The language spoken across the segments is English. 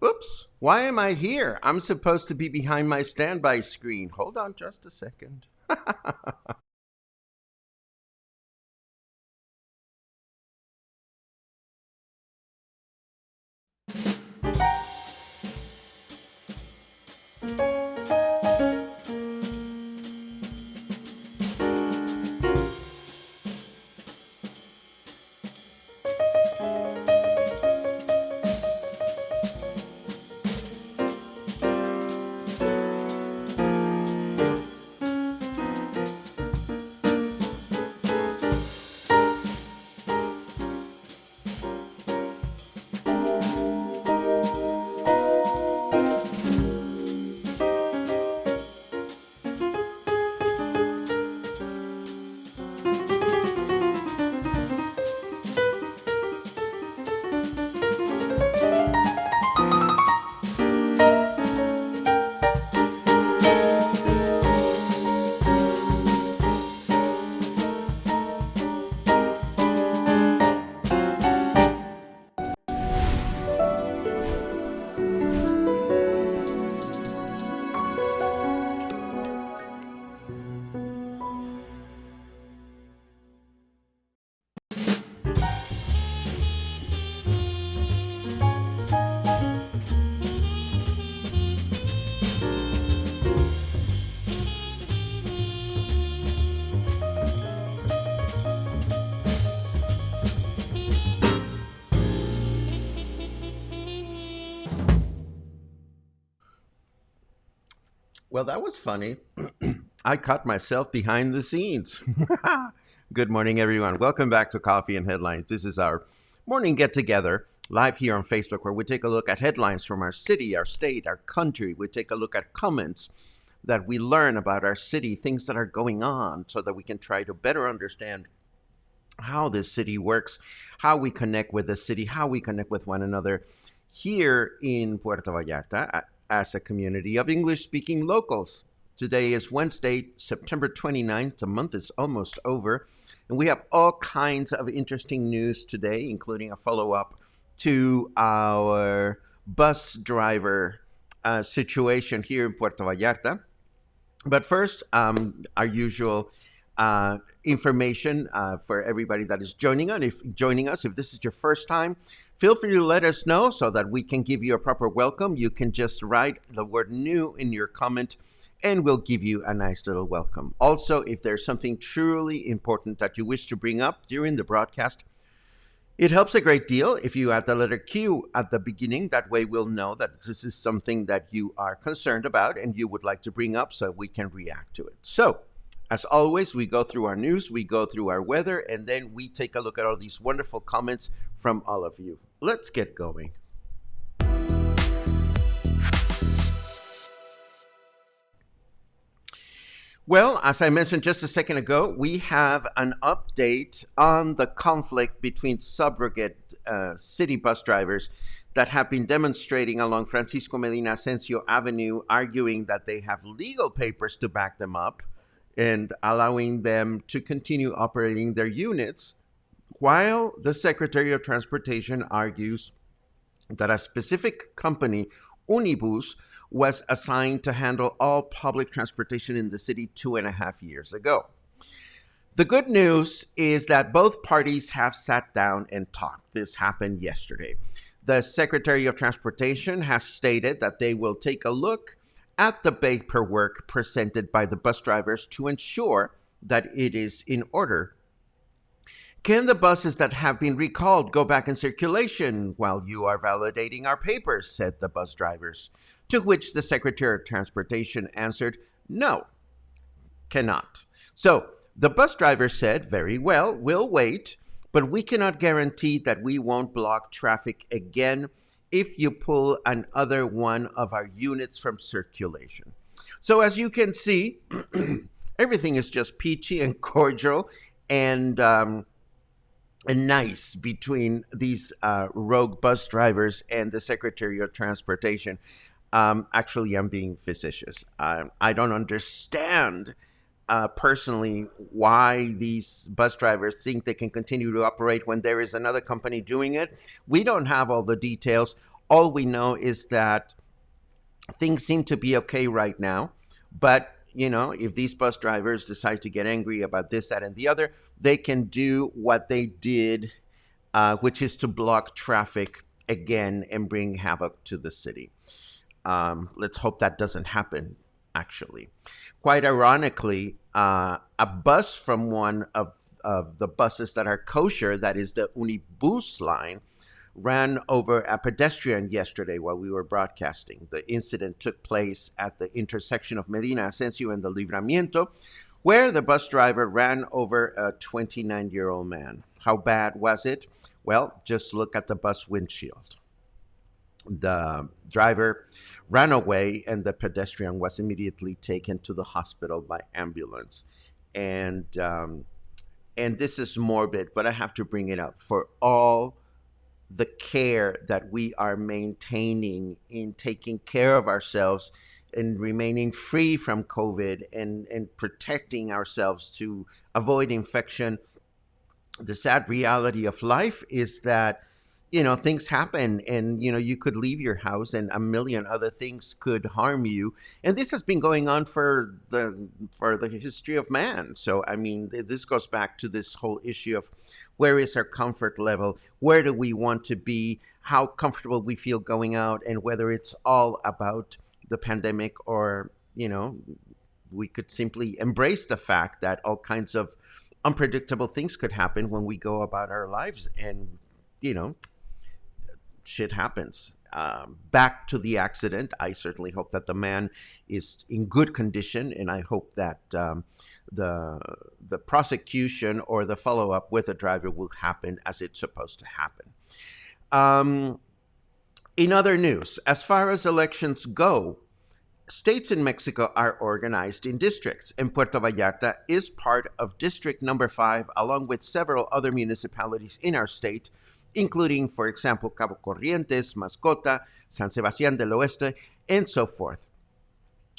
Oops, why am I here? I'm supposed to be behind my standby screen. Hold on just a second. Well, that was funny. I caught myself behind the scenes. Good morning, everyone. Welcome back to Coffee and Headlines. This is our morning get together live here on Facebook where we take a look at headlines from our city, our state, our country. We take a look at comments that we learn about our city, things that are going on, so that we can try to better understand how this city works, how we connect with the city, how we connect with one another here in Puerto Vallarta as a community of English speaking locals. Today is Wednesday, September 29th. The month is almost over. And we have all kinds of interesting news today, including a follow up to our bus driver situation here in Puerto Vallarta. But first, our usual information for everybody that is joining us. If this is your first time, feel free to let us know so that we can give you a proper welcome. You can just write the word new in your comment and we'll give you a nice little welcome. Also, if there's something truly important that you wish to bring up during the broadcast, it helps a great deal if you add the letter Q at the beginning. That way we'll know that this is something that you are concerned about and you would like to bring up so we can react to it. So, as always, we go through our news, we go through our weather, and then we take a look at all these wonderful comments from all of you. Let's get going. Well, as I mentioned just a second ago, we have an update on the conflict between subrogate city bus drivers that have been demonstrating along Francisco Medina Asensio Avenue, arguing that they have legal papers to back them up and allowing them to continue operating their units, while the Secretary of Transportation argues that a specific company, Unibus, was assigned to handle all public transportation in the city 2.5 years ago. The good news is that both parties have sat down and talked. This happened yesterday. The Secretary of Transportation has stated that they will take a look at the paperwork presented by the bus drivers to ensure that it is in order. Can the buses that have been recalled go back in circulation while you are validating our papers, said the bus drivers, to which the Secretary of Transportation answered, no, cannot. So the bus driver said, very well, we'll wait, but we cannot guarantee that we won't block traffic again if you pull another one of our units from circulation. So as you can see, everything is just peachy and cordial and nice between these rogue bus drivers and the Secretary of Transportation. Actually, I'm being facetious. I don't understand personally why these bus drivers think they can continue to operate when there is another company doing it. We don't have all the details. All we know is that things seem to be okay right now. But, if these bus drivers decide to get angry about this, that, and the other, they can do what they did, which is to block traffic again and bring havoc to the city. Let's hope that doesn't happen, actually. Quite ironically, a bus from one of the buses that are kosher, that is the Unibus line, ran over a pedestrian yesterday while we were broadcasting. The incident took place at the intersection of Medina Asensio and the Libramiento, where the bus driver ran over a 29-year-old man. How bad was it? Well, just look at the bus windshield. The driver ran away, and the pedestrian was immediately taken to the hospital by ambulance. And this is morbid, but I have to bring it up for all the care that we are maintaining in taking care of ourselves and remaining free from COVID and protecting ourselves to avoid infection. The sad reality of life is that things happen, and you could leave your house and a million other things could harm you, and this has been going on for the history of man. So I mean, this goes back to this whole issue of where is our comfort level, where do we want to be, how comfortable we feel going out, and whether it's all about the pandemic, or we could simply embrace the fact that all kinds of unpredictable things could happen when we go about our lives, and shit happens. Back to the accident. I certainly hope that the man is in good condition, and I hope that the prosecution or the follow up with the driver will happen as it's supposed to happen. In other news, as far as elections go, states in Mexico are organized in districts, and Puerto Vallarta is part of District Number 5, along with several other municipalities in our state, including, for example, Cabo Corrientes, Mascota, San Sebastián del Oeste, and so forth.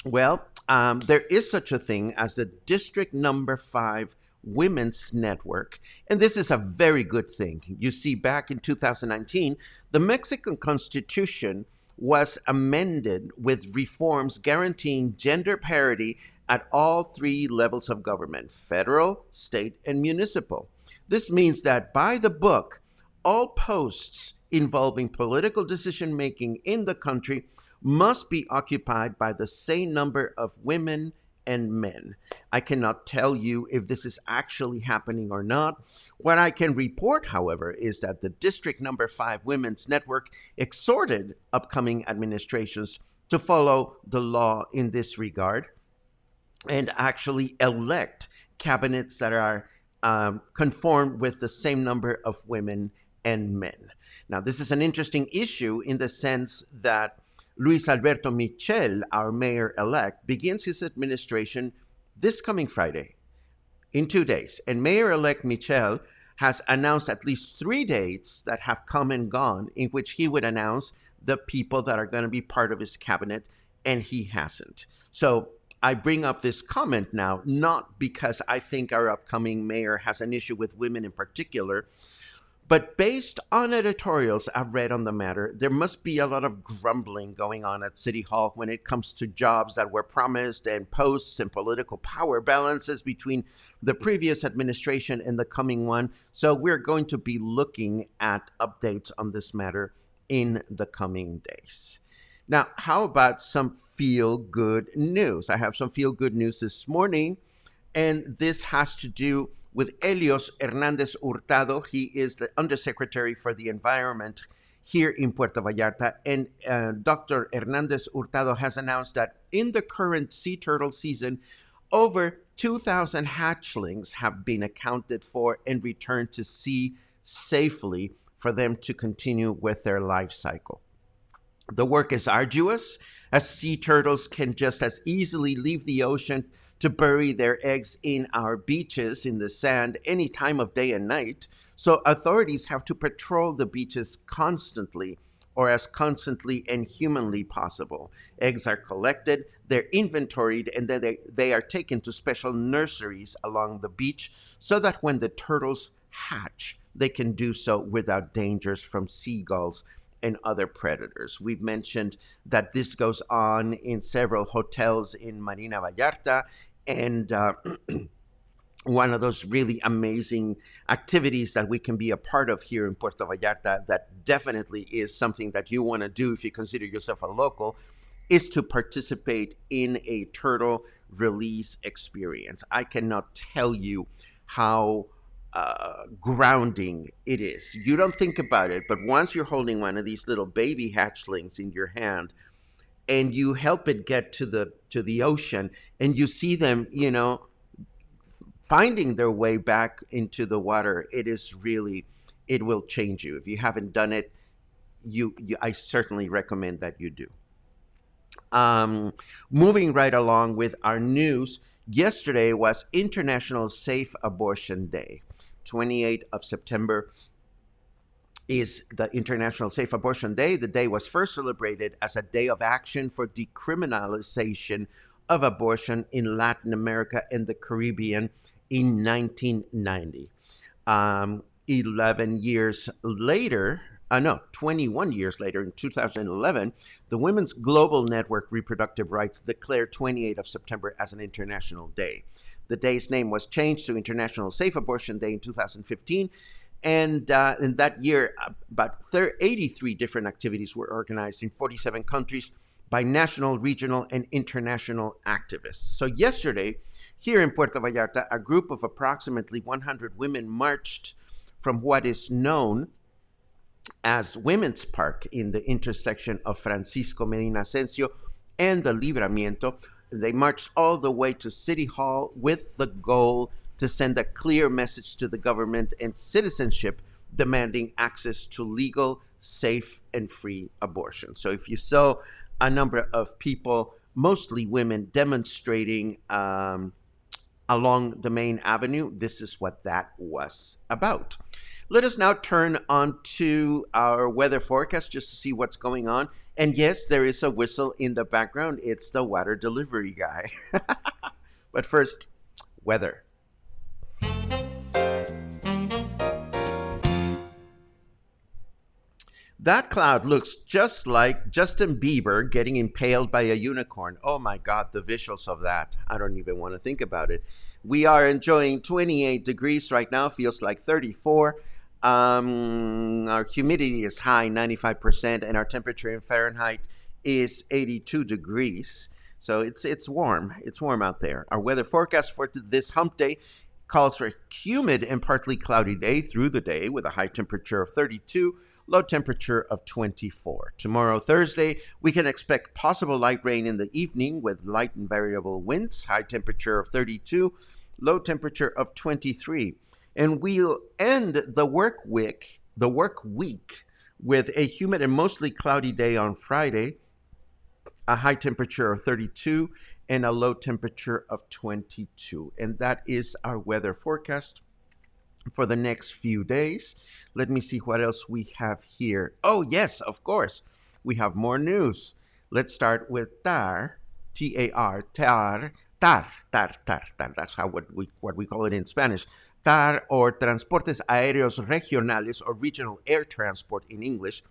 Well, there is such a thing as the District Number 5 Women's Network, and this is a very good thing. You see, back in 2019, the Mexican Constitution was amended with reforms guaranteeing gender parity at all three levels of government: federal, state, and municipal. This means that by the book, all posts involving political decision making in the country must be occupied by the same number of women and men. I cannot tell you if this is actually happening or not. What I can report, however, is that the District Number 5 Women's Network exhorted upcoming administrations to follow the law in this regard and actually elect cabinets that are conformed with the same number of women and men. Now, this is an interesting issue in the sense that Luis Alberto Michel, our mayor-elect, begins his administration this coming Friday, in 2 days. And Mayor-elect Michel has announced at least 3 dates that have come and gone in which he would announce the people that are going to be part of his cabinet, and he hasn't. So I bring up this comment now, not because I think our upcoming mayor has an issue with women in particular, but based on editorials I've read on the matter, there must be a lot of grumbling going on at City Hall when it comes to jobs that were promised and posts and political power balances between the previous administration and the coming one. So we're going to be looking at updates on this matter in the coming days. Now, how about some feel-good news? I have some feel-good news this morning, and this has to do with Helios Hernandez Hurtado. He is the Undersecretary for the Environment here in Puerto Vallarta. And Dr. Hernandez Hurtado has announced that in the current sea turtle season, over 2,000 hatchlings have been accounted for and returned to sea safely for them to continue with their life cycle. The work is arduous, as sea turtles can just as easily leave the ocean to bury their eggs in our beaches in the sand any time of day and night. So authorities have to patrol the beaches constantly, or as constantly and humanly possible. Eggs are collected, they're inventoried, and then they are taken to special nurseries along the beach so that when the turtles hatch, they can do so without dangers from seagulls and other predators. We've mentioned that this goes on in several hotels in Marina Vallarta, and one of those really amazing activities that we can be a part of here in Puerto Vallarta that definitely is something that you want to do if you consider yourself a local is to participate in a turtle release experience. I cannot tell you how grounding it is. You don't think about it, but once you're holding one of these little baby hatchlings in your hand and you help it get to the ocean and you see them, finding their way back into the water, it will change you. If you haven't done it, I certainly recommend that you do. Moving right along with our news, yesterday was International Safe Abortion Day. 28th of September is the International Safe Abortion Day. The day was first celebrated as a day of action for decriminalization of abortion in Latin America and the Caribbean in 1990. 11 years later, 21 years later, in 2011, the Women's Global Network Reproductive Rights declared 28th of September as an international day. The day's name was changed to International Safe Abortion Day in 2015. And in that year, about 83 different activities were organized in 47 countries by national, regional, and international activists. So yesterday, here in Puerto Vallarta, a group of approximately 100 women marched from what is known as Women's Park in the intersection of Francisco Medina Asensio and the Libramiento. They marched all the way to City Hall with the goal to send a clear message to the government and citizenship demanding access to legal, safe, and free abortion. So if you saw a number of people, mostly women, demonstrating along the main avenue, this is what that was about. Let us now turn on to our weather forecast just to see what's going on. And yes, there is a whistle in the background. It's the water delivery guy. But first, weather. That cloud looks just like Justin Bieber getting impaled by a unicorn. Oh my God, the visuals of that. I don't even want to think about it. We are enjoying 28 degrees right now, feels like 34. Our humidity is high, 95%, and our temperature in Fahrenheit is 82 degrees. So it's warm. It's warm out there. Our weather forecast for this hump day calls for a humid and partly cloudy day through the day with a high temperature of 32, low temperature of 24. Tomorrow, Thursday, we can expect possible light rain in the evening with light and variable winds, high temperature of 32, low temperature of 23. And we'll end the work week with a humid and mostly cloudy day on Friday, a high temperature of 32 and a low temperature of 22. And that is our weather forecast for the next few days. Let me see what else we have here. Oh, yes, of course. We have more news. Let's start with TAR, T-A-R, TAR, TAR. That's what we call it in Spanish. TAR, or Transportes Aéreos Regionales, or Regional Air Transport in English.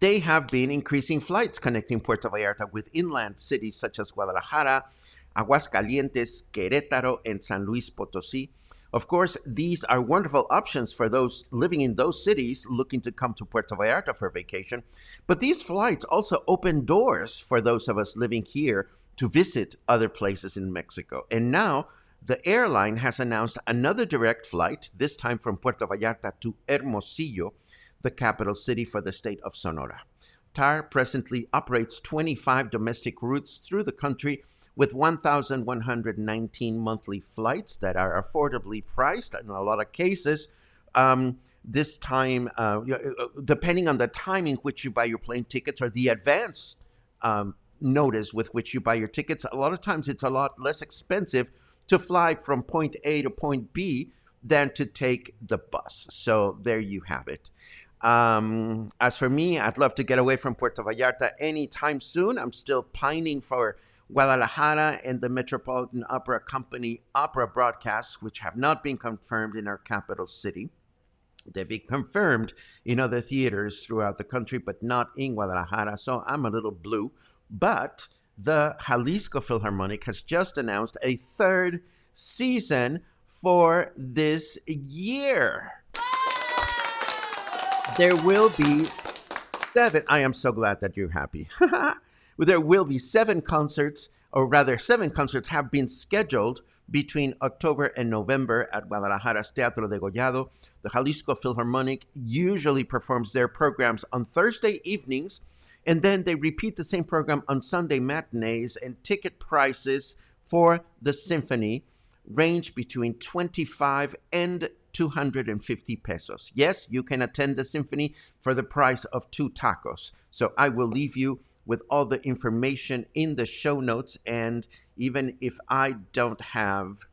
They have been increasing flights connecting Puerto Vallarta with inland cities such as Guadalajara, Aguascalientes, Querétaro, and San Luis Potosí. Of course, these are wonderful options for those living in those cities looking to come to Puerto Vallarta for vacation. But these flights also open doors for those of us living here to visit other places in Mexico. And now, the airline has announced another direct flight, this time from Puerto Vallarta to Hermosillo, the capital city for the state of Sonora. TAR presently operates 25 domestic routes through the country with 1,119 monthly flights that are affordably priced in a lot of cases. This time, depending on the time in which you buy your plane tickets or the advance notice with which you buy your tickets, a lot of times it's a lot less expensive to fly from point A to point B than to take the bus. So there you have it. As for me, I'd love to get away from Puerto Vallarta anytime soon. I'm still pining for Guadalajara and the Metropolitan Opera Company opera broadcasts, which have not been confirmed in our capital city. They've been confirmed in other theaters throughout the country, but not in Guadalajara. So I'm a little blue. But the Jalisco Philharmonic has just announced a third season for this year. There will be seven. I am so glad that you're happy. There will be seven concerts, or rather, seven concerts have been scheduled between October and November at Guadalajara's Teatro de Gollado. The Jalisco Philharmonic usually performs their programs on Thursday evenings, and then they repeat the same program on Sunday matinees, and ticket prices for the symphony range between 25 and 250 pesos. Yes, you can attend the symphony for the price of two tacos. So I will leave you with all the information in the show notes. And even if I don't have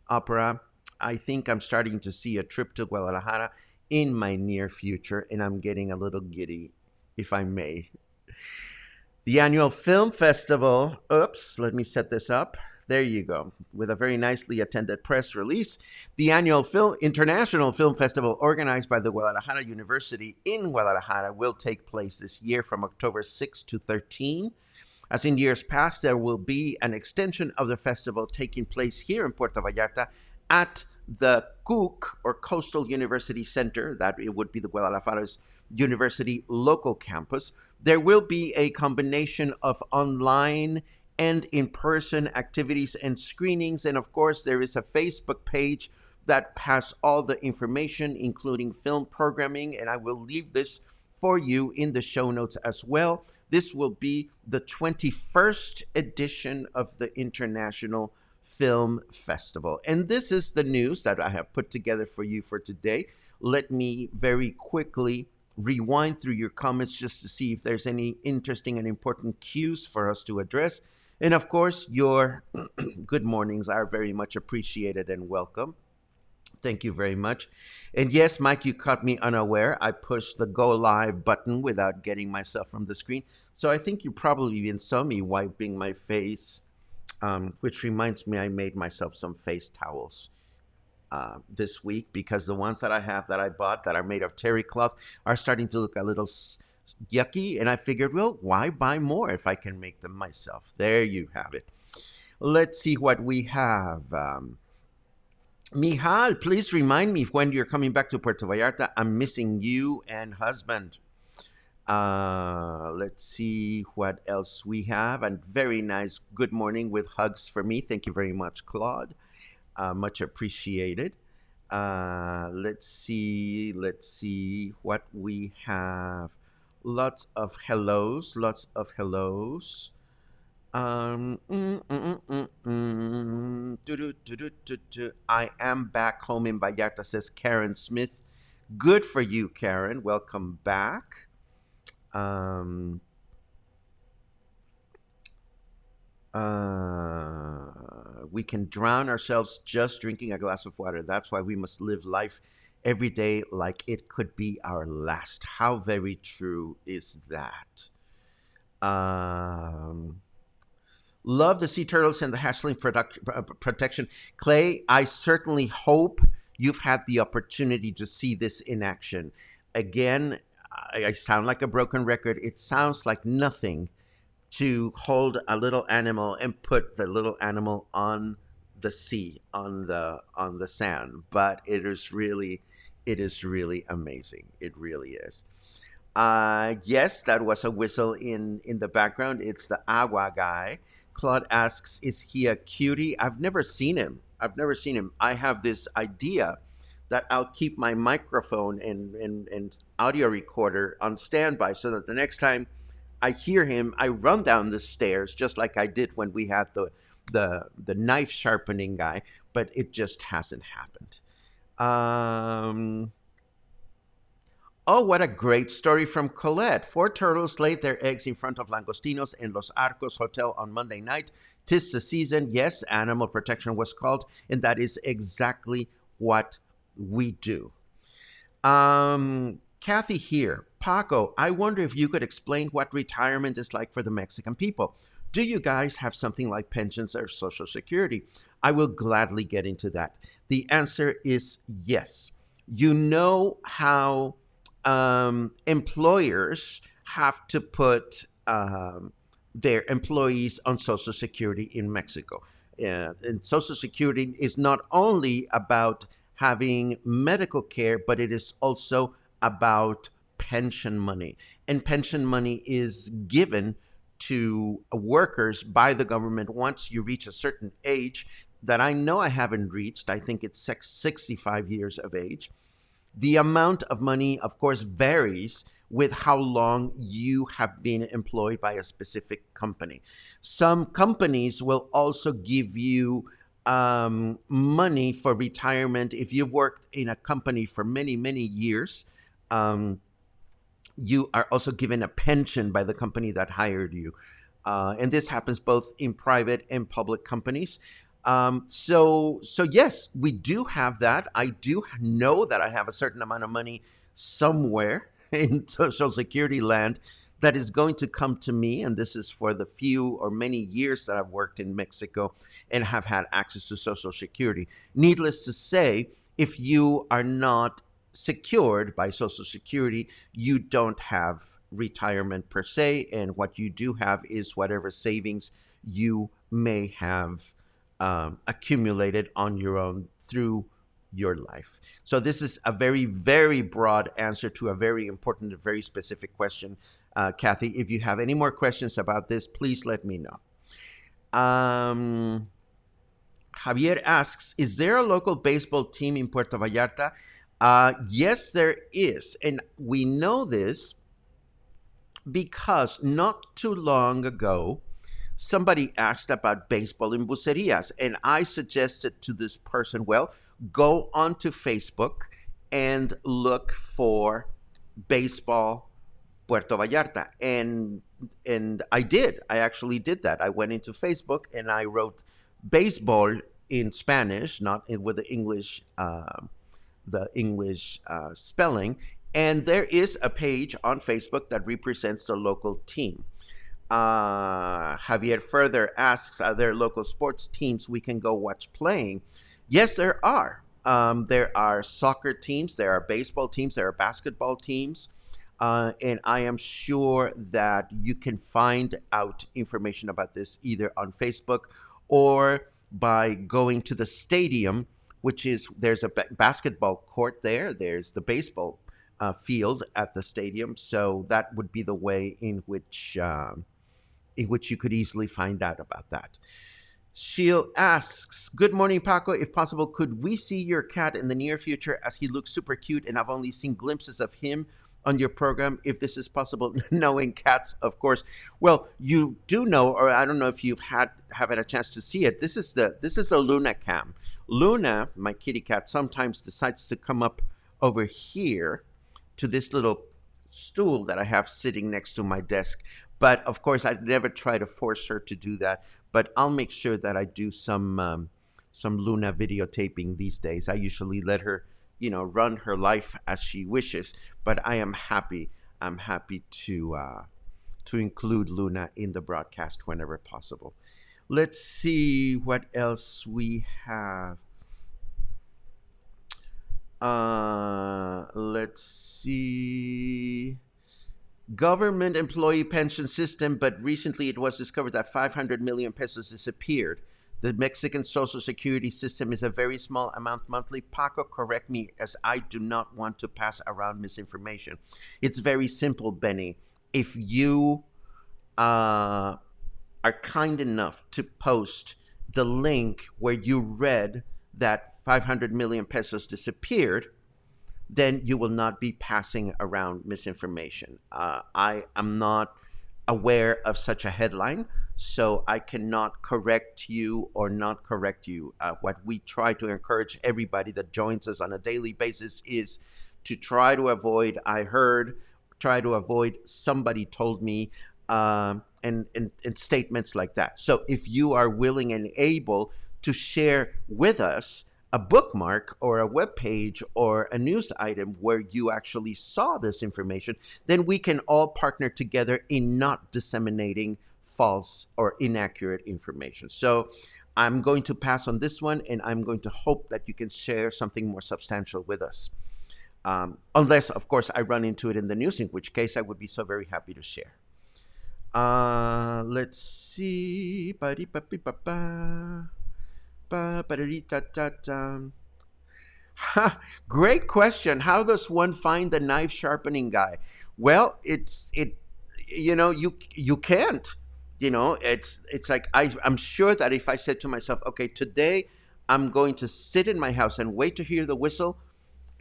opera, I think I'm starting to see a trip to Guadalajara in my near future, and I'm getting a little giddy, if I may. The annual film festival, oops, let me set this up. There you go, with a very nicely attended press release. The annual International Film Festival, organized by the Guadalajara University in Guadalajara, will take place this year from October 6 to 13. As in years past, there will be an extension of the festival taking place here in Puerto Vallarta at the CUC, or Coastal University Center. That it would be the Guadalajara's University local campus. There will be a combination of online and in-person activities and screenings. And of course, there is a Facebook page that has all the information, including film programming. And I will leave this for you in the show notes as well. This will be the 21st edition of the International Film Festival. And this is the news that I have put together for you for today. Let me very quickly rewind through your comments just to see if there's any interesting and important cues for us to address. And of course, your good mornings are very much appreciated and welcome. Thank you very much. And yes, Mike, you caught me unaware. I pushed the go live button without getting myself from the screen. So I think you probably even saw me wiping my face, which reminds me I made myself some face towels this week, because the ones that I have that I bought that are made of terry cloth are starting to look a little yucky, and I figured, well, why buy more if I can make them myself? There you have it. Let's see what we have. Mijal, please remind me when you're coming back to Puerto Vallarta. I'm missing you and husband. Let's see what else we have. And very nice good morning with hugs for me. Thank you very much, Claude. Much appreciated. Let's see what we have. Lots of hellos. I am back home in Vallarta, says Karen Smith. Good for you, Karen. Welcome back. We can drown ourselves just drinking a glass of water. That's why we must live life every day like it could be our last. How very true is that? Love the sea turtles and the hatchling protection. Clay, I certainly hope you've had the opportunity to see this in action. Again, I sound like a broken record. It sounds like nothing to hold a little animal and put the little animal on the sea, on the sand. But it is really amazing. It really is. Yes, that was a whistle in the background. It's the agua guy. Claude asks, is he a cutie? I've never seen him. I have this idea that I'll keep my microphone and audio recorder on standby so that the next time I hear him, I run down the stairs just like I did when we had the knife sharpening guy, but it just hasn't happened. Oh, what a great story from Colette. 4 turtles laid their eggs in front of Langostinos in Los Arcos Hotel on Monday night. 'Tis the season. Yes, animal protection was called, and that is exactly what we do. Kathy here. Paco, I wonder if you could explain what retirement is like for the Mexican people. Do you guys have something like pensions or Social Security? I will gladly get into that. The answer is yes. You know how employers have to put their employees on Social Security in Mexico. And Social Security is not only about having medical care, but it is also about pension money. And pension money is given to workers by the government once you reach a certain age that I know I haven't reached. I think it's 65 years of age. The amount of money, of course, varies with how long you have been employed by a specific company. Some companies will also give you money for retirement if you've worked in a company for many, many years. Um, you are also given a pension by the company that hired you. And this happens both in private and public companies. So yes, we do have that. I do know that I have a certain amount of money somewhere in Social Security land that is going to come to me, and this is for the few or many years that I've worked in Mexico and have had access to Social Security. Needless to say, if you are not secured by Social Security, you don't have retirement per se, and what you do have is whatever savings you may have accumulated on your own through your life. So this is a very, very broad answer to a very important, very specific question, Kathy. If you have any more questions about this, please let me know. Javier asks, is there a local baseball team in Puerto Vallarta? Yes, there is. And we know this because not too long ago, somebody asked about baseball in bucerias. And I suggested to this person, well, go onto Facebook and look for baseball Puerto Vallarta. And I did. I actually did that. I went into Facebook and I wrote baseball in Spanish, not with the English spelling. And there is a page on Facebook that represents the local team. Javier further asks, are there local sports teams we can go watch playing? Yes, there are. There are soccer teams, there are baseball teams, there are basketball teams. And I am sure that you can find out information about this either on Facebook or by going to the stadium, which is there's a basketball court there, there's the baseball field at the stadium. So that would be the way in which you could easily find out about that. Sheil asks, good morning, Paco. If possible, could we see your cat in the near future as he looks super cute and I've only seen glimpses of him on your program, if this is possible, knowing cats, of course. Well, you do know, or I don't know if you've had a chance to see it. This is a Luna cam. Luna, my kitty cat, sometimes decides to come up over here to this little stool that I have sitting next to my desk. But of course, I'd never try to force her to do that. But I'll make sure that I do some Luna videotaping these days. I usually let her, run her life as she wishes. But I am happy. I'm happy to include Luna in the broadcast whenever possible. Let's see what else we have. Let's see. Government employee pension system, but recently it was discovered that 500 million pesos disappeared. The Mexican Social Security system is a very small amount monthly. Paco, correct me, as I do not want to pass around misinformation. It's very simple, Benny. If you are kind enough to post the link where you read that 500 million pesos disappeared, then you will not be passing around misinformation. I am not aware of such a headline, so I cannot correct you or not correct you. What we try to encourage everybody that joins us on a daily basis is to try to avoid, I heard, try to avoid, somebody told me, and statements like that. So if you are willing and able to share with us a bookmark or a web page or a news item where you actually saw this information, then we can all partner together in not disseminating false or inaccurate information. So I'm going to pass on this one, and I'm going to hope that you can share something more substantial with us. Unless, of course, I run into it in the news, in which case I would be so very happy to share. Let's see. Ba-di-ba-bi-ba-ba. Ba-ba-da-dee-da-da-da. Ha, great question. How does one find the knife sharpening guy? Well, you can't. It's like I'm sure that if I said to myself, okay, today I'm going to sit in my house and wait to hear the whistle,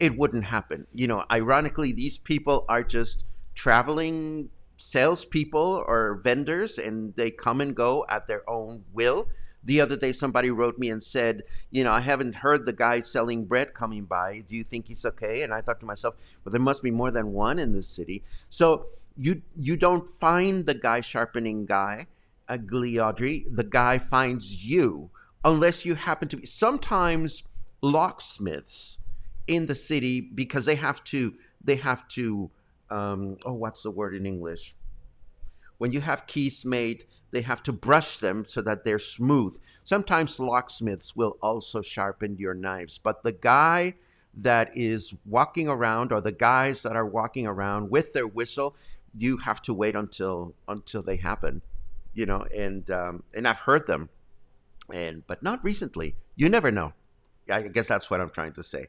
it wouldn't happen. Ironically, these people are just traveling salespeople or vendors, and they come and go at their own will. The other day, somebody wrote me and said, I haven't heard the guy selling bread coming by. Do you think he's okay? And I thought to myself, well, there must be more than one in this city. So you don't find the guy sharpening guy, Gliadri. The guy finds you, unless you happen to be. Sometimes locksmiths in the city, because they have to what's the word in English, when you have keys made, they have to brush them so that they're smooth. Sometimes locksmiths will also sharpen your knives, but the guy that is walking around, or the guys that are walking around with their whistle, you have to wait until they happen. And I've heard them, but not recently. You never know. I guess that's what I'm trying to say.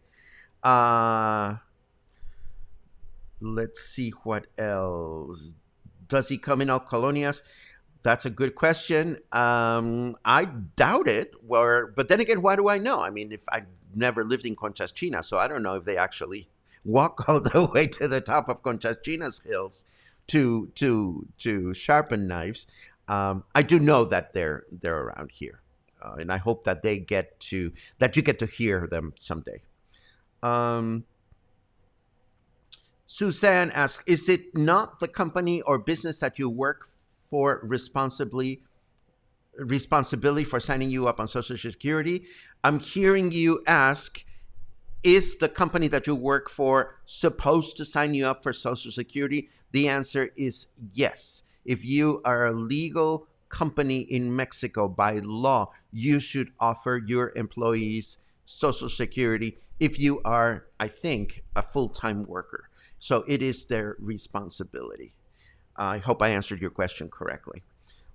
Uh, let's see what else. Does he come in all colonias? That's a good question. I doubt it. But then again, why do I know? I mean, if I never lived in Conchas, so I don't know if they actually walk all the way to the top of Conchas hills to sharpen knives. I do know that they're around here, and I hope that you get to hear them someday. Um, Suzanne asks, is it not the company or business that you work for responsibility for signing you up on Social Security? I'm hearing you ask, is the company that you work for supposed to sign you up for Social Security? The answer is yes. If you are a legal company in Mexico, by law, you should offer your employees Social Security if you are, I think, a full-time worker. So it is their responsibility. I hope I answered your question correctly.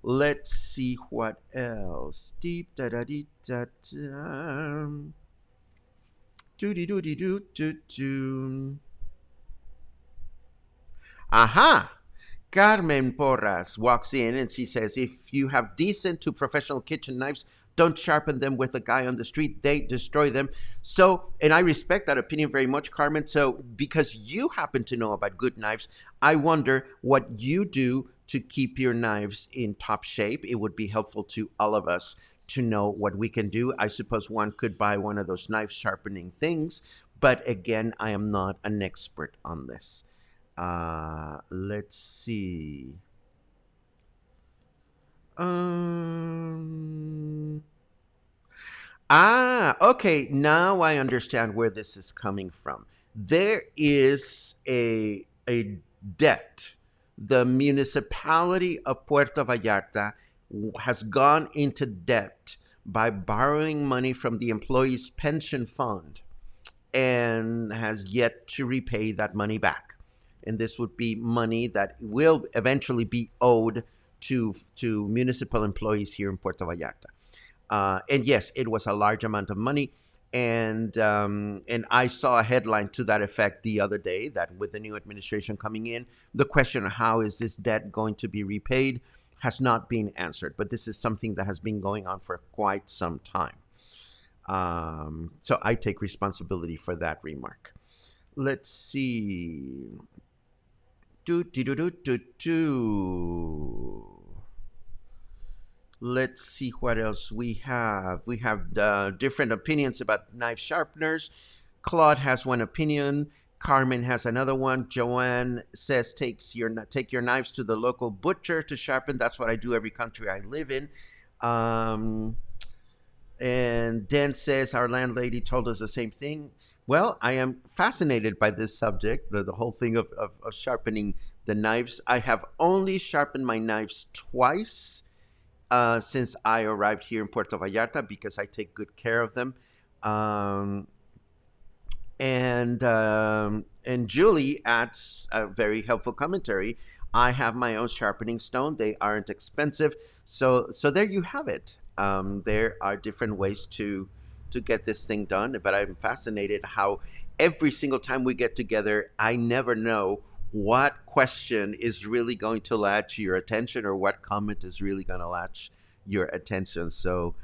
Let's see what else. Deep da da dee da da. Do dee do dee do do do. Aha! Carmen Porras walks in and she says, if you have decent to professional kitchen knives, don't sharpen them with a guy on the street. They destroy them. So, and I respect that opinion very much, Carmen. So, because you happen to know about good knives, I wonder what you do to keep your knives in top shape. It would be helpful to all of us to know what we can do. I suppose one could buy one of those knife sharpening things. But again, I am not an expert on this. Let's see. Okay. Now I understand where this is coming from. There is a debt. The municipality of Puerto Vallarta has gone into debt by borrowing money from the employees' pension fund and has yet to repay that money back. And this would be money that will eventually be owed to municipal employees here in Puerto Vallarta. And yes, it was a large amount of money. And I saw a headline to that effect the other day, that with the new administration coming in, the question of how is this debt going to be repaid has not been answered. But this is something that has been going on for quite some time. So I take responsibility for that remark. Let's see. Let's see what else we have. We have different opinions about knife sharpeners. Claude has one opinion. Carmen has another one. Joanne says take your knives to the local butcher to sharpen. That's what I do every country I live in. And Dan says our landlady told us the same thing. Well, I am fascinated by this subject, the whole thing of sharpening the knives. I have only sharpened my knives twice since I arrived here in Puerto Vallarta, because I take good care of them. And Julie adds a very helpful commentary. I have my own sharpening stone. They aren't expensive, so there you have it. There are different ways to get this thing done, but I'm fascinated how every single time we get together, I never know what question is really going to latch your attention or what comment is really going to latch your attention. So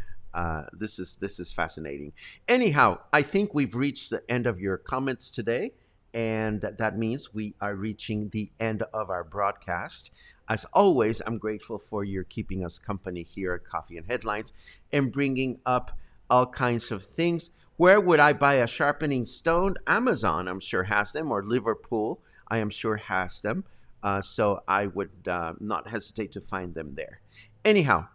this is fascinating. Anyhow, I think we've reached the end of your comments today, and that means we are reaching the end of our broadcast. As always, I'm grateful for your keeping us company here at Coffee and Headlines and bringing up all kinds of things. Where would I buy a sharpening stone? Amazon, I'm sure, has them, or Liverpool, I am sure, has them. So I would not hesitate to find them there. Anyhow,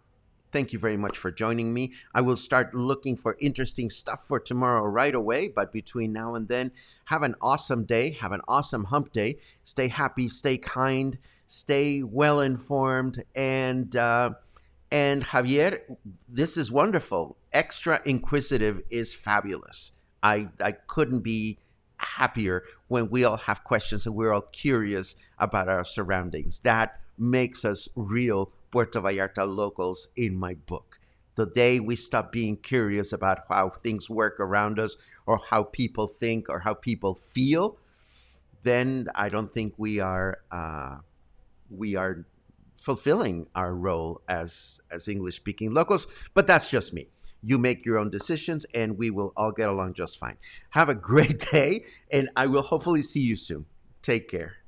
thank you very much for joining me. I will start looking for interesting stuff for tomorrow right away. But between now and then, have an awesome day. Have an awesome hump day. Stay happy, stay kind, stay well informed. And Javier, this is wonderful. Extra inquisitive is fabulous. I couldn't be happier when we all have questions and we're all curious about our surroundings. That makes us real Puerto Vallarta locals in my book. The day we stop being curious about how things work around us or how people think or how people feel, then I don't think we are fulfilling our role as English speaking locals. But that's just me. You make your own decisions and we will all get along just fine. Have a great day, and I will hopefully see you soon. Take care.